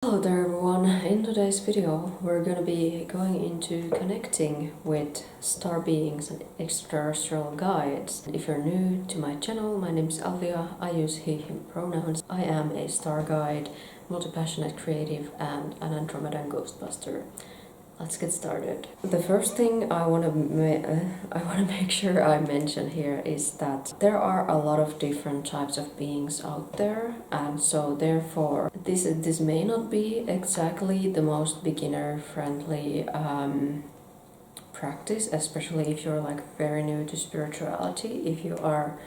Hello there everyone, in today's video we're gonna be going into connecting with star beings and extraterrestrial guides. If you're new to my channel, my name is Alvia, I use he/him pronouns. I am a star guide, multi-passionate creative and an Andromedan ghostbuster. Let's get started. The first thing I want to make sure I mention here is that there are a lot of different types of beings out there, and so therefore this may not be exactly the most beginner friendly practice, especially if you're like very new to spirituality, if you are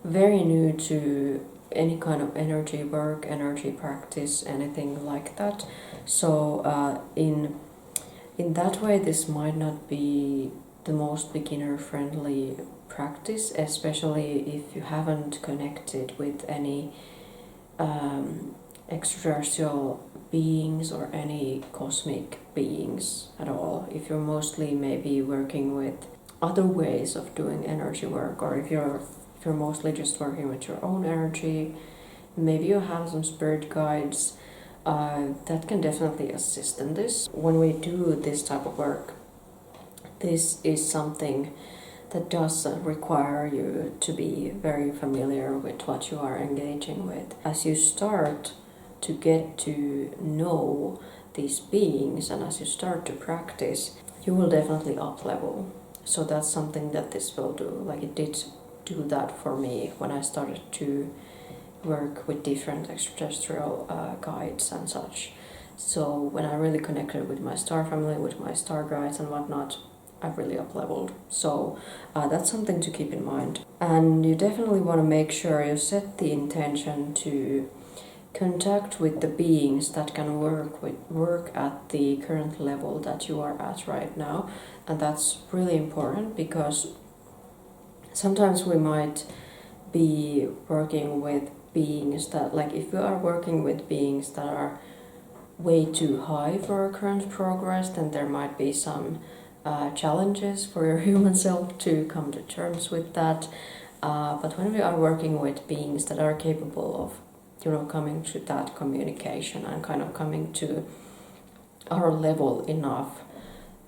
very new to any kind of energy work, energy practice, anything like that. So in that way, this might not be the most beginner-friendly practice, especially if you haven't connected with any extraterrestrial beings or any cosmic beings at all. If you're mostly maybe working with other ways of doing energy work, or if you're mostly just working with your own energy, maybe you have some spirit guides. That can definitely assist in this. When we do this type of work, this is something that does require you to be very familiar with what you are engaging with. As you start to get to know these beings and as you start to practice, you will definitely up level. So that's something that this will do. Like it did do that for me when I started to work with different extraterrestrial guides and such. So when I really connected with my star family, with my star guides and whatnot, I've really up leveled. So that's something to keep in mind. And you definitely want to make sure you set the intention to contact with the beings that can work at the current level that you are at right now. And that's really important because sometimes we might be working with beings that, like if you are working with beings that are way too high for our current progress, then there might be some challenges for your human self to come to terms with that. But when we are working with beings that are capable of, coming to that communication and kind of coming to our level enough,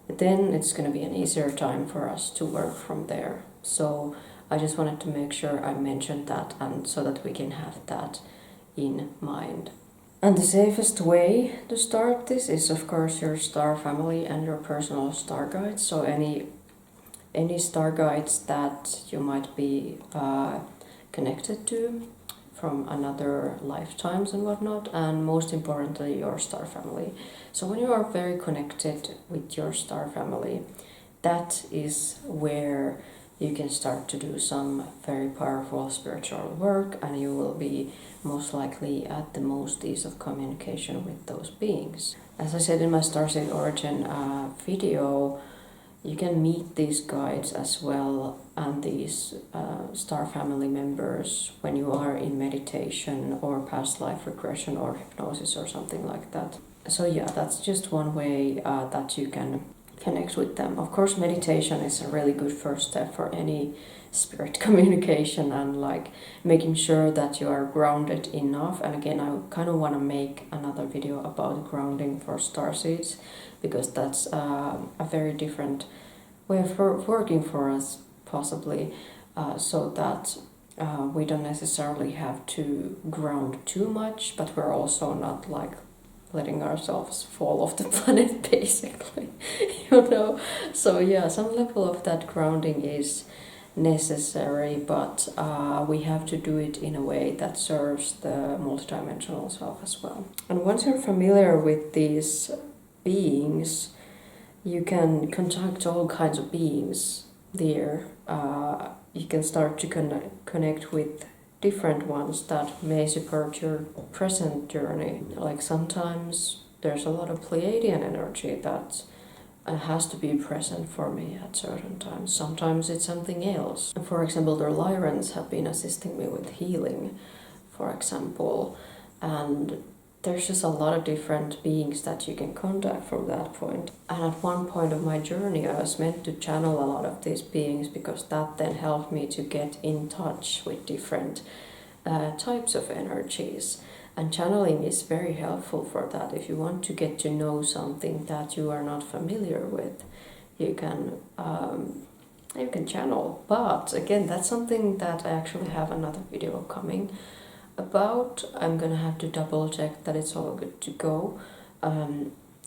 then it's going to be an easier time for us to work from there. So I just wanted to make sure I mentioned that, and so that we can have that in mind. And the safest way to start this is of course your star family and your personal star guides. So any star guides that you might be connected to from another lifetimes and whatnot, and most importantly your star family. So when you are very connected with your star family, that is where you can start to do some very powerful spiritual work, and you will be most likely at the most ease of communication with those beings. As I said in my Starseed Origin video, you can meet these guides as well and these star family members when you are in meditation or past life regression or hypnosis or something like that. So yeah, that's just one way that you can connect with them. Of course, meditation is a really good first step for any spirit communication, and like making sure that you are grounded enough. And again, I kind of want to make another video about grounding for starseeds, because that's a very different way of working for us, possibly, so that we don't necessarily have to ground too much, but we're also not like letting ourselves fall off the planet, basically, So yeah, some level of that grounding is necessary, but we have to do it in a way that serves the multidimensional self as well. And once you're familiar with these beings, you can contact all kinds of beings there. You can start to connect with different ones that may support your present journey. Like sometimes there's a lot of Pleiadian energy that has to be present for me at certain times. Sometimes it's something else. For example, the Lyrans have been assisting me with healing, for example, and there's just a lot of different beings that you can contact from that point. And at one point of my journey, I was meant to channel a lot of these beings, because that then helped me to get in touch with different types of energies. And channeling is very helpful for that. If you want to get to know something that you are not familiar with, you can channel. But again, that's something that I actually have another video coming about. I'm gonna have to double check that it's all good to go,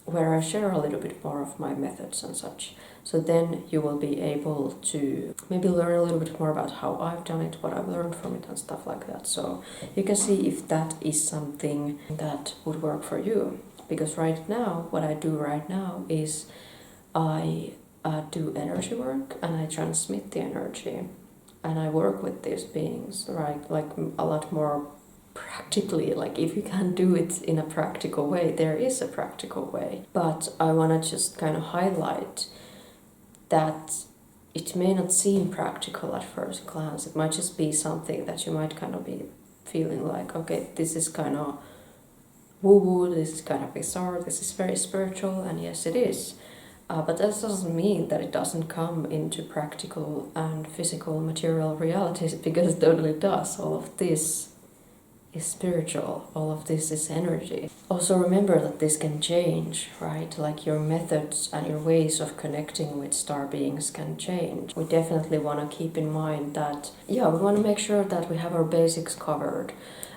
where I share a little bit more of my methods and such. So then you will be able to maybe learn a little bit more about how I've done it, what I've learned from it and stuff like that. So you can see if that is something that would work for you. Because right now, what I do right now is I do energy work and I transmit the energy. And I work with these beings, right? Like a lot more practically. Like if you can do it in a practical way, there is a practical way. But I want to just kind of highlight that it may not seem practical at first glance. It might just be something that you might kind of be feeling like, okay, this is kind of woo-woo, this is kind of bizarre, this is very spiritual, and yes, it is. But that doesn't mean that it doesn't come into practical and physical material realities, because it totally does. All of this is spiritual, all of this is energy. Also remember that this can change, right? Like your methods and your ways of connecting with star beings can change. We definitely want to keep in mind that, we want to make sure that we have our basics covered,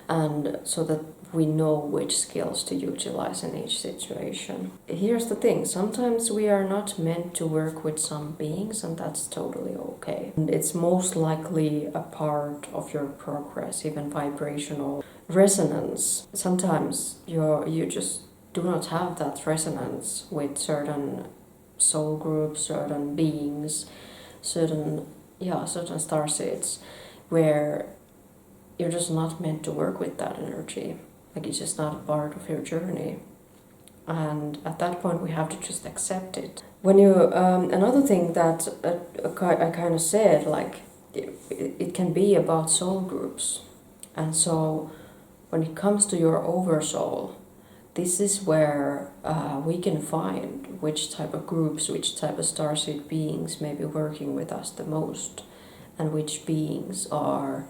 and so that we know which skills to utilize in each situation. Here's the thing, sometimes we are not meant to work with some beings, and that's totally okay. And it's most likely a part of your progress, even vibrational resonance. Sometimes you just do not have that resonance with certain soul groups, certain beings, certain starseeds, where you're just not meant to work with that energy. Like it's just not a part of your journey. And at that point we have to just accept it. When you another thing that I kind of said, like it can be about soul groups. And so when it comes to your oversoul, this is where we can find which type of groups, which type of starseed beings may be working with us the most, and which beings are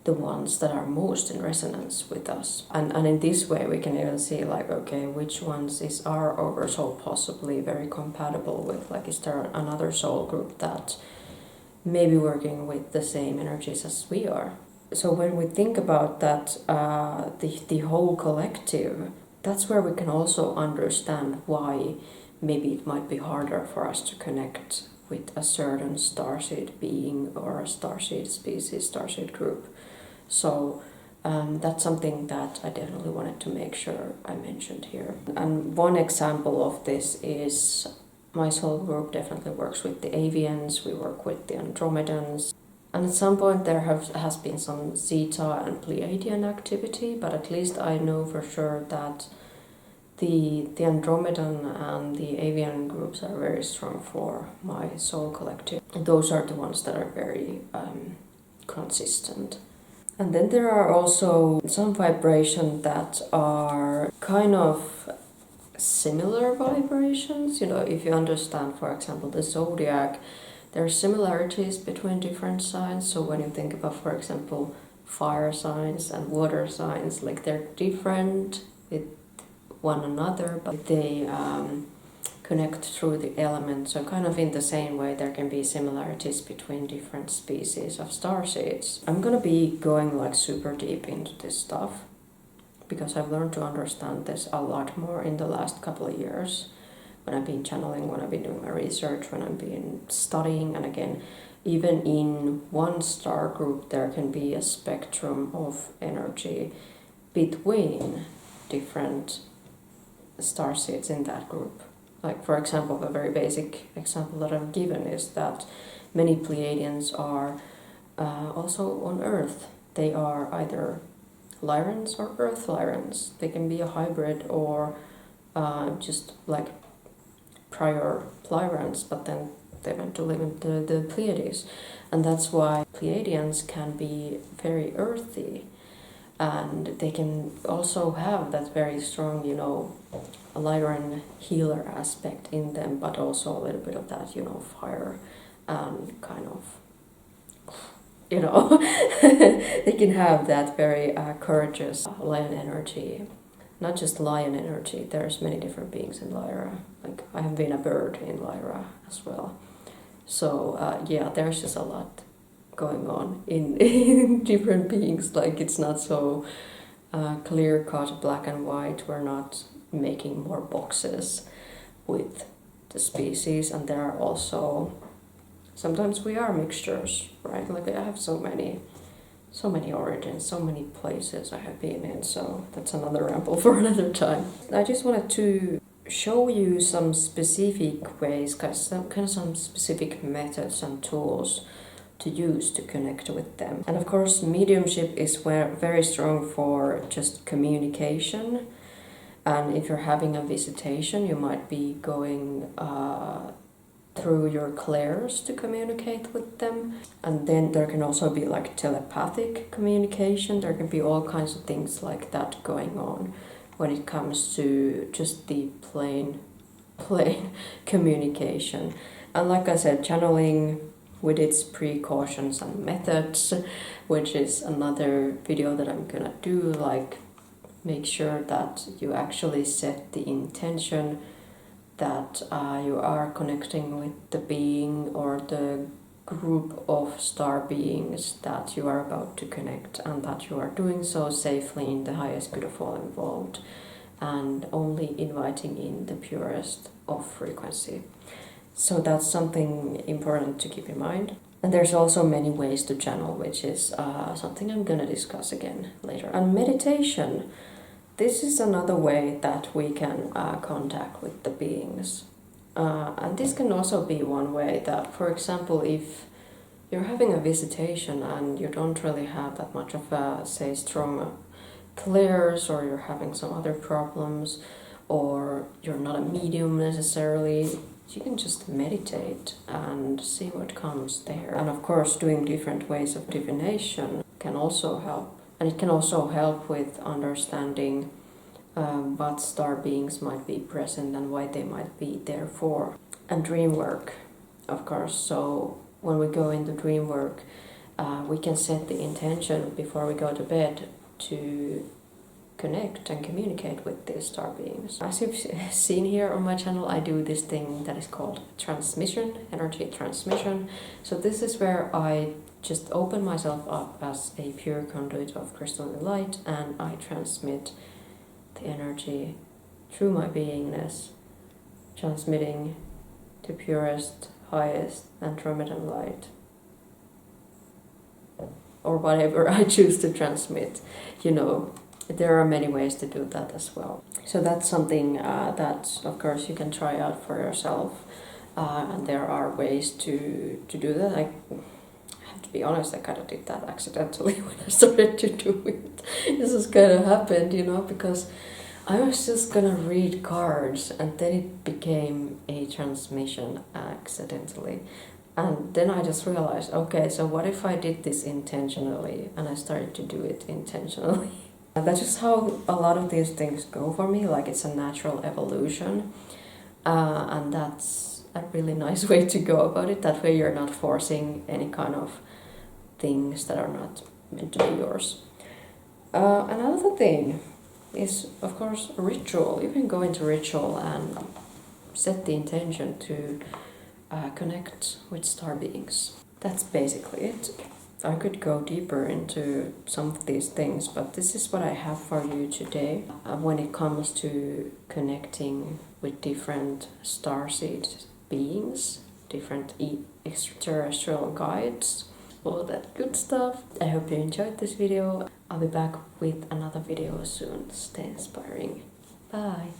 the ones that are most in resonance with us. And in this way we can even see like, okay, which ones is our oversoul possibly very compatible with? Like, is there another soul group that may be working with the same energies as we are? So when we think about that, the whole collective, that's where we can also understand why maybe it might be harder for us to connect with a certain starseed being or a starseed species, starseed group. So that's something that I definitely wanted to make sure I mentioned here. And one example of this is my soul group definitely works with the Avians, we work with the Andromedans. And at some point there has been some Zeta and Pleiadian activity, but at least I know for sure that the Andromedan and the Avian groups are very strong for my soul collective. Those are the ones that are very consistent. And then there are also some vibrations that are kind of similar vibrations. You know, if you understand, for example, the zodiac, there are similarities between different signs. So when you think about, for example, fire signs and water signs, like they're different with one another, but they connect through the elements. So kind of in the same way there can be similarities between different species of starseeds. I'm gonna be going like super deep into this stuff because I've learned to understand this a lot more in the last couple of years, when I've been channeling, when I've been doing my research, when I've been studying. And again, even in one star group there can be a spectrum of energy between different starseeds in that group. Like, for example, a very basic example that I've given is that many Pleiadians are also on Earth. They are either Lyrans or Earth Lyrans. They can be a hybrid or just like prior Lyrans, but then they went to live in the Pleiades. And that's why Pleiadians can be very earthy. And they can also have that very strong, a Lyran healer aspect in them, but also a little bit of that, fire and kind of you know, they can have that very courageous lion energy. Not just lion energy, there's many different beings in Lyra. Like, I have been a bird in Lyra as well. So, yeah, there's just a lot going on in different beings. Like, it's not so clear-cut, black and white. We're not making more boxes with the species, and there are also, sometimes we are mixtures, right? Like, I have so many origins, so many places I have been in, so that's another ramble for another time. I just wanted to show you some specific ways, some specific methods and tools to use to connect with them. And of course, mediumship is very strong for just communication. And if you're having a visitation, you might be going through your clairs to communicate with them. And then there can also be like telepathic communication. There can be all kinds of things like that going on when it comes to just the plain communication. And like I said, channeling with its precautions and methods, which is another video that I'm gonna do, like make sure that you actually set the intention that you are connecting with the being or the group of star beings that you are about to connect, and that you are doing so safely in the highest good of all involved, and only inviting in the purest of frequency. So that's something important to keep in mind. And there's also many ways to channel, which is something I'm gonna discuss again later. And meditation. This is another way that we can contact with the beings. And this can also be one way that, for example, if you're having a visitation and you don't really have that much of a, say, strong clairs, or you're having some other problems, or you're not a medium necessarily, you can just meditate and see what comes there. And of course, doing different ways of divination can also help. And it can also help with understanding what star beings might be present and why they might be there for. And dream work, of course. So when we go into dream work, we can set the intention before we go to bed to connect and communicate with these star beings. As you've seen here on my channel, I do this thing that is called transmission, energy transmission. So this is where I just open myself up as a pure conduit of crystalline light, and I transmit the energy through my beingness, transmitting the purest, highest Andromedan light, or whatever I choose to transmit. You know, there are many ways to do that as well. So that's something that, of course, you can try out for yourself, and there are ways to do that. I have to be honest, I kind of did that accidentally when I started to do it. This has kind of happened, you know, because I was just gonna read cards, and then it became a transmission accidentally. And then I just realized, okay, so what if I did this intentionally, and I started to do it intentionally? And that's just how a lot of these things go for me, like it's a natural evolution. And that's a really nice way to go about it. That way you're not forcing any kind of things that are not meant to be yours. Another thing is, of course, ritual. You can go into ritual and set the intention to connect with star beings. That's basically it. I could go deeper into some of these things, but this is what I have for you today when it comes to connecting with different starseed beings, different extraterrestrial guides, all that good stuff. I hope you enjoyed this video. I'll be back with another video soon. Stay inspiring. Bye.